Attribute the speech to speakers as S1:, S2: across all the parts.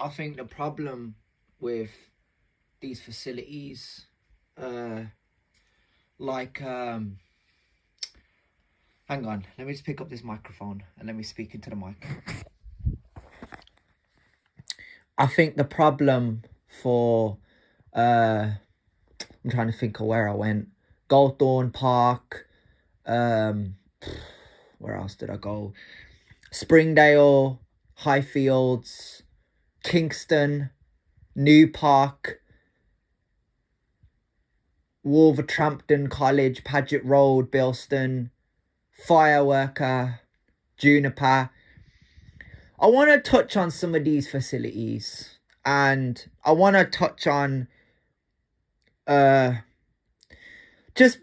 S1: I think the problem with these facilities, like, hang on, let me just pick up this microphone and let me speak into the mic. I think the problem for, I'm trying to think of where I went. Goldthorne Park, where else did I go? Springdale, Highfields, Kingston, New Park, Wolverhampton College, Paget Road, Bilston, Fireworker, Juniper. I want to touch on some of these facilities, and I want to touch on just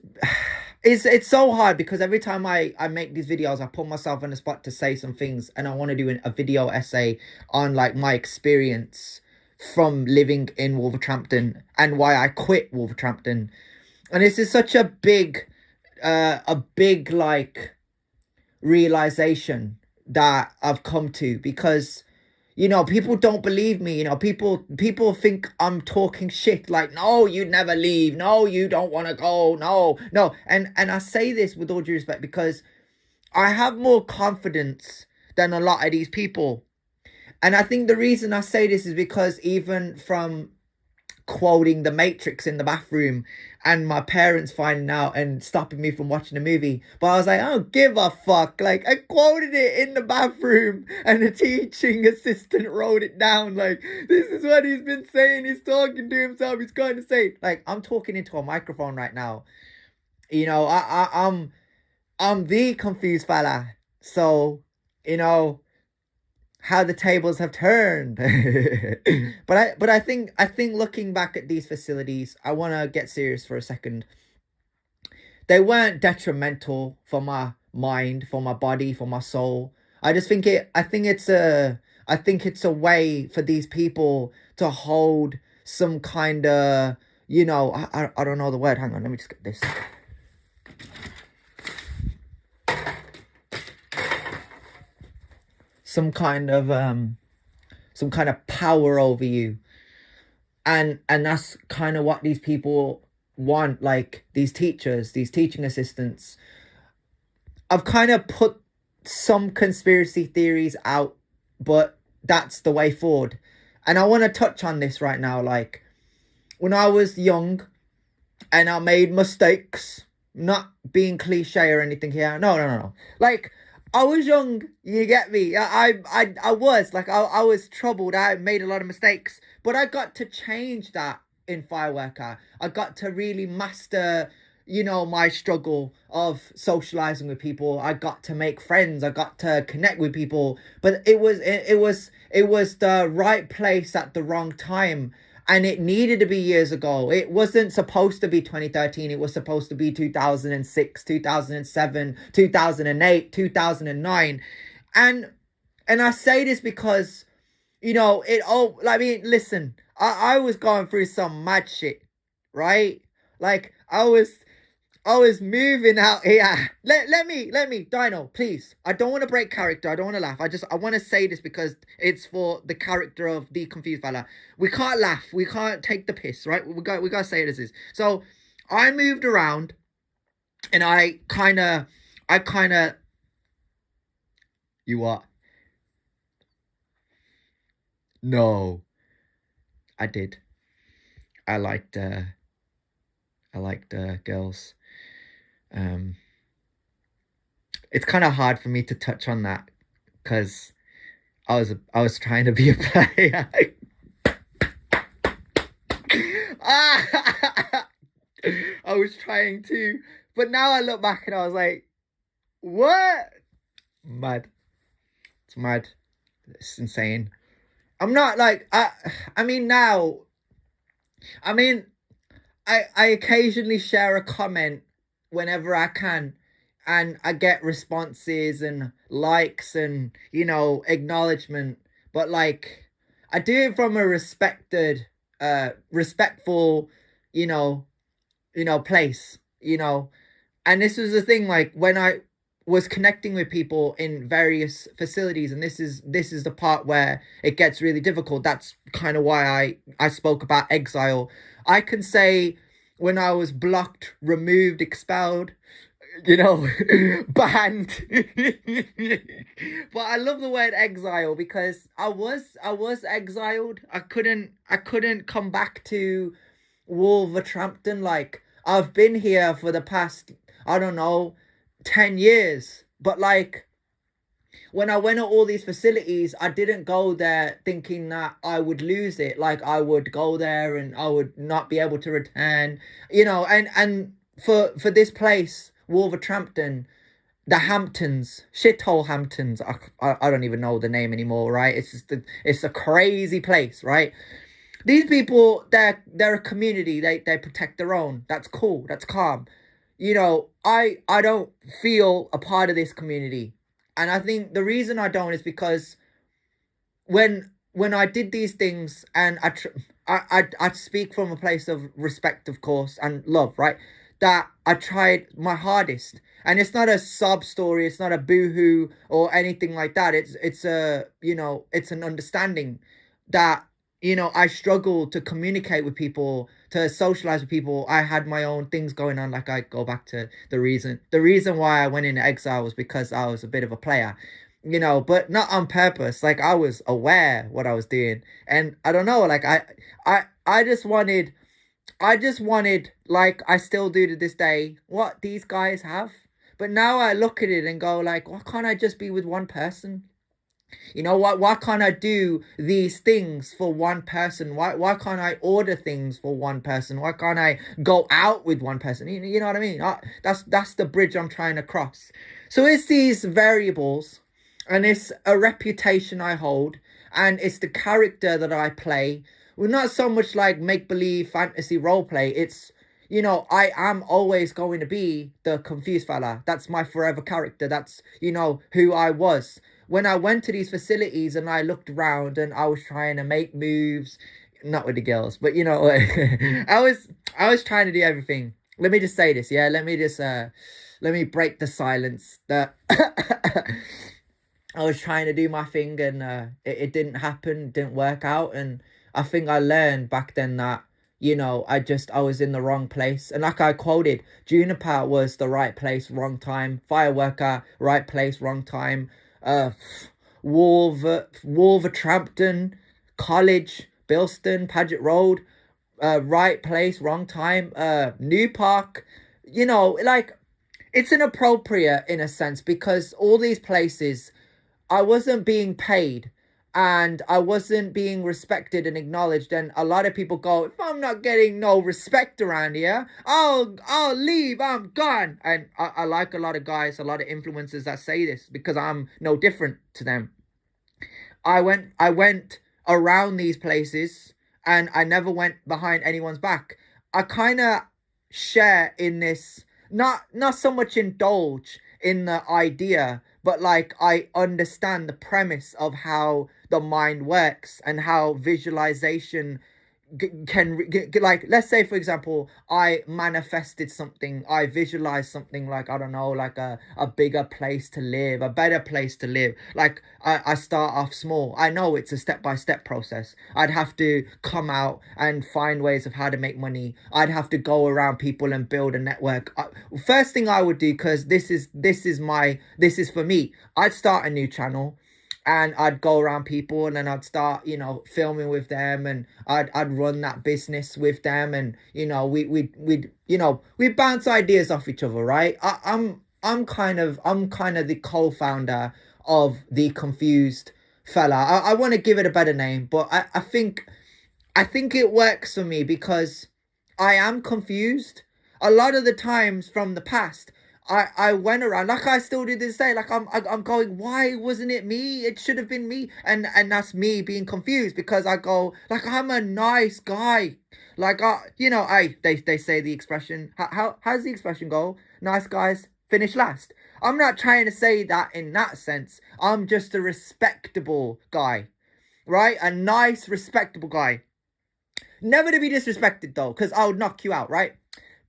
S1: it's so hard because every time I make these videos, I put myself on the spot to say some things, and I want to do a video essay on like my experience from living in Wolverhampton and why I quit Wolverhampton. And this is such a big like realization that I've come to, because people don't believe me. People think I'm talking shit, like, no, you'd never leave, no, you don't want to go, no. And I say this with all due respect because I have more confidence than a lot of these people. And I think the reason I say this is because even from quoting The Matrix in the bathroom and my parents finding out and stopping me from watching the movie, but I was like, I don't give a fuck. Like, I quoted it in the bathroom and the teaching assistant wrote it down. Like, this is what he's been saying. He's talking to himself. He's going to say, like, I'm talking into a microphone right now. I'm the confused fella. So, how the tables have turned. but I think looking back at these facilities, I want to get serious for a second. They weren't detrimental for my mind, for my body, for my soul. I think it's a way for these people to hold some kind of, I don't know the word. Hang on, let me just get this. Some kind of power over you, and that's kind of what these people want. Like, these teachers, these teaching assistants. I've kind of put some conspiracy theories out, but that's the way forward. And I want to touch on this right now. Like, when I was young and I made mistakes, not being cliche or anything here, no, like, I was young, you get me? I was like, I was troubled. I made a lot of mistakes, but I got to change that in Fireworker. I got to really master, my struggle of socializing with people. I got to make friends. I got to connect with people. But it was the right place at the wrong time. And it needed to be years ago. It wasn't supposed to be 2013. It was supposed to be 2006, 2007, 2008, 2009. And I say this because, listen, I was going through some mad shit, right? Like, I was moving out here. Let me, Dino, please. I don't want to break character. I don't want to laugh. I want to say this because it's for the character of the confused fella. We can't laugh. We can't take the piss, right? We got to say it as is. So I moved around, and I kind of, you what? No, I did. I liked girls. It's kind of hard for me to touch on that because I was trying to be a player. I was trying to, but now I look back and I was like, what? Mad. It's mad. It's insane. I'm not like, I mean, I occasionally share a comment whenever I can, and I get responses and likes and, acknowledgement. But like, I do it from a respectful, place, And this was the thing, like, when was connecting with people in various facilities, and this is the part where it gets really difficult. That's kind of why I spoke about exile. I can say when I was blocked, removed, expelled, you know, banned. But I love the word exile because I was exiled. I couldn't come back to Wolverhampton. Like, I've been here for the past, I don't know, 10 years. But like, when I went to all these facilities, I didn't go there thinking that I would lose it. Like, I would go there and I would not be able to return, and for this place, Wolverhampton, the Hamptons, shithole Hamptons. I don't even know the name anymore, right? It's a crazy place, right? These people, they're a community. They protect their own. That's cool. That's calm. I don't feel a part of this community, and I think the reason I don't is because when I did these things, and I speak from a place of respect, of course, and love, right? That I tried my hardest, and it's not a sob story, it's not a boohoo or anything like that. It's an understanding that I struggled to communicate with people, to socialize with people. I had my own things going on. Like, I go back to the reason why I went into exile was because I was a bit of a player, but not on purpose. Like, I was aware what I was doing, and I don't know, like, I just wanted, like I still do to this day, what these guys have. But now I look at it and go, like, why can't I just be with one person? You know what? Why can't I do these things for one person? Why can't I order things for one person? Why can't I go out with one person? You know what I mean? That's the bridge I'm trying to cross. So it's these variables, and it's a reputation I hold, and it's the character that I play. Well, not so much like make-believe fantasy role play. It's, I am always going to be the confused fella. That's my forever character. That's, who I was. When I went to these facilities and I looked around and I was trying to make moves, not with the girls, but I was trying to do everything. Let me just say this, yeah. Let me break the silence. That I was trying to do my thing, and it didn't happen, didn't work out. And I think I learned back then that, I was in the wrong place. And like I quoted, Juniper was the right place, wrong time. Fireworker, right place, wrong time. Wolverhampton College, Bilston, Paget Road, right place, wrong time. New Park, like, it's inappropriate in a sense, because all these places, I wasn't being paid, and I wasn't being respected and acknowledged. And a lot of people go, if I'm not getting no respect around here, I'll leave, I'm gone. And I like a lot of guys, a lot of influencers that say this, because I'm no different to them. I went around these places, and I never went behind anyone's back. I kind of share in this, not so much indulge in the idea, but like, I understand the premise of how the mind works, and how visualization like, let's say, for example, I manifested something, I visualized something, like, I don't know, like a bigger place to live, a better place to live. Like, I start off small. I know it's a step-by-step process. I'd have to come out and find ways of how to make money. I'd have to go around people and build a network. First thing I would do, because this is for me, I'd start a new channel, and I'd go around people, and then I'd start, filming with them, and I'd run that business with them, and we'd bounce ideas off each other, right? I'm kind of the co-founder of the Confused Fella. I want to give it a better name, but I think it works for me, because I am confused a lot of the times from the past. I went around, like I still do this day, like I'm going, why wasn't it me? It should have been me. And that's me being confused, because I go, like, I'm a nice guy. Like, they say the expression, how's the expression go? Nice guys finish last. I'm not trying to say that in that sense. I'm just a respectable guy, right? A nice, respectable guy. Never to be disrespected, though, because I would knock you out, right?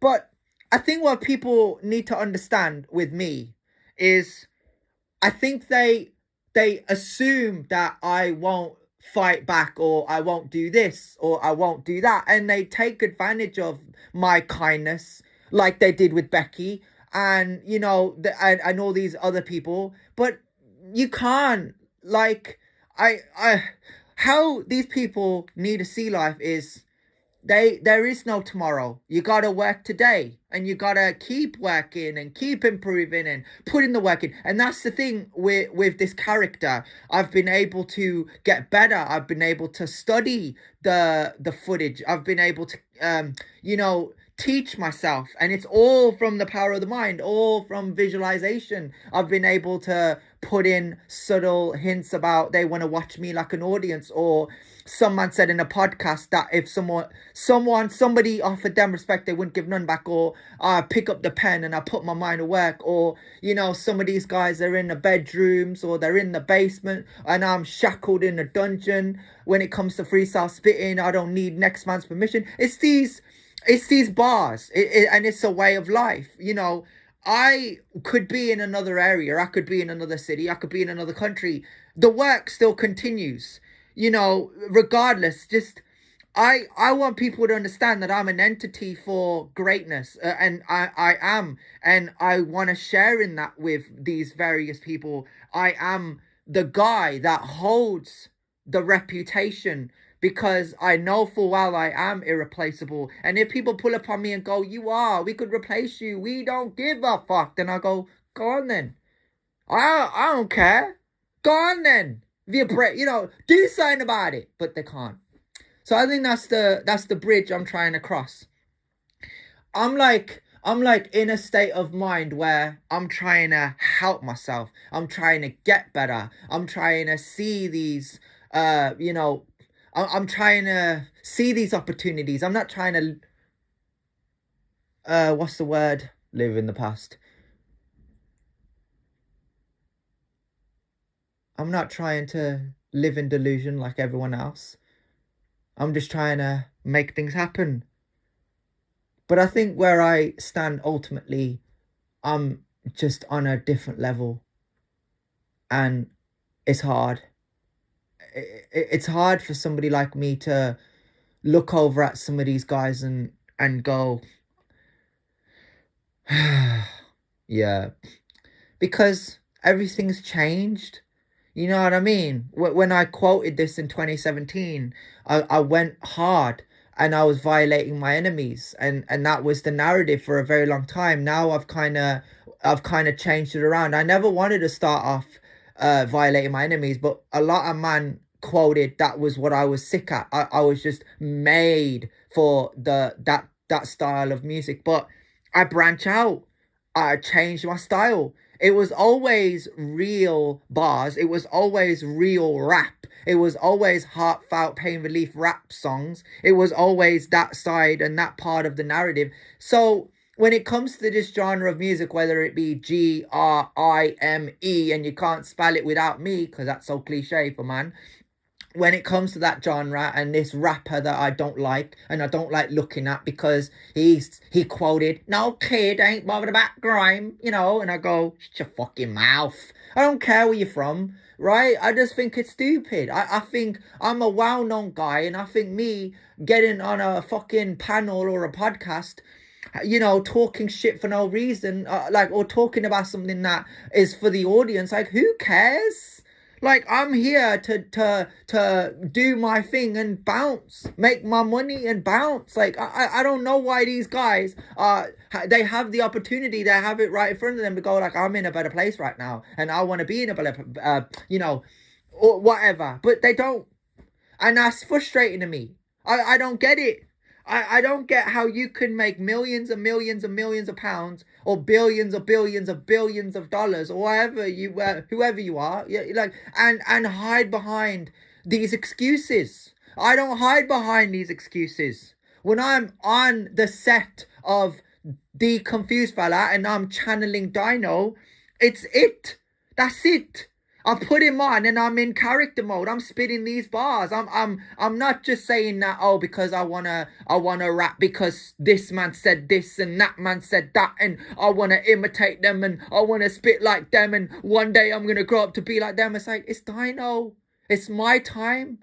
S1: But I think what people need to understand with me is I think they assume that I won't fight back, or I won't do this, or I won't do that, and they take advantage of my kindness like they did with Becky, and and all these other people. But you can't, like, I how these people need to see life is there is no tomorrow. You gotta work today, and you gotta keep working and keep improving and putting the work in. And that's the thing with this character. I've been able to get better. I've been able to study the footage. I've been able to teach myself, and it's all from the power of the mind, all from visualization. I've been able to put in subtle hints about they want to watch me like an audience, or someone said in a podcast that if somebody offered them respect, they wouldn't give none back, or I pick up the pen and I put my mind to work, or some of these guys are in the bedrooms or they're in the basement and I'm shackled in a dungeon. When it comes to freestyle spitting, I don't need next man's permission. It's these bars, and it's a way of life. I could be in another area, I could be in another city, I could be in another country. The work still continues, regardless. Just I want people to understand that I'm an entity for greatness, and I am, and I want to share in that with these various people. I am the guy that holds the reputation, because I know full well I am irreplaceable. And if people pull upon me and go, we could replace you, we don't give a fuck, then I go on then. I don't care. Go on then. Do something about it. But they can't. So I think that's the bridge I'm trying to cross. I'm like in a state of mind where I'm trying to help myself. I'm trying to get better. I'm trying to see these I'm trying to see these opportunities. I'm not trying to, what's the word? Live in the past. I'm not trying to live in delusion like everyone else. I'm just trying to make things happen. But I think where I stand ultimately, I'm just on a different level. And it's hard. It's hard for somebody like me to look over at some of these guys and go, yeah, because everything's changed. You know what I mean? When I quoted this in 2017, I went hard and I was violating my enemies, and that was the narrative for a very long time. Now I've kind of changed it around. I never wanted to start off violating my enemies, but a lot of man quoted that was what I was sick at. I was just made for that style of music. But I branch out. I changed my style. It was always real bars. It was always real rap. It was always heartfelt pain relief rap songs. It was always that side and that part of the narrative. So when it comes to this genre of music, whether it be Grime, and you can't spell it without me, because that's so cliche for man. When it comes to that genre and this rapper that I don't like, and I don't like looking at, because he quoted, "No kid ain't bothered about grime," and I go, shut your fucking mouth. I don't care where you're from, right? I just think it's stupid. I think I'm a well-known guy, and I think me getting on a fucking panel or a podcast, talking shit for no reason, or talking about something that is for the audience, like, who cares? Like, I'm here to do my thing and bounce, make my money and bounce. Like, I don't know why these guys they have the opportunity, they have it right in front of them to go, like, I'm in a better place right now and I want to be in a better, or whatever. But they don't. And that's frustrating to me. I don't get it. I don't get how you can make millions and millions and millions of pounds, or billions of billions of billions of dollars, or whoever you are, and hide behind these excuses. I don't hide behind these excuses. When I'm on the set of The Confused Fella and I'm channeling Dino, it's it. That's it. I put him on and I'm in character mode. I'm spitting these bars. I'm not just saying that, oh, because I wanna rap because this man said this and that man said that and I wanna imitate them and I wanna spit like them and one day I'm gonna grow up to be like them. It's like, it's Dino. It's my time.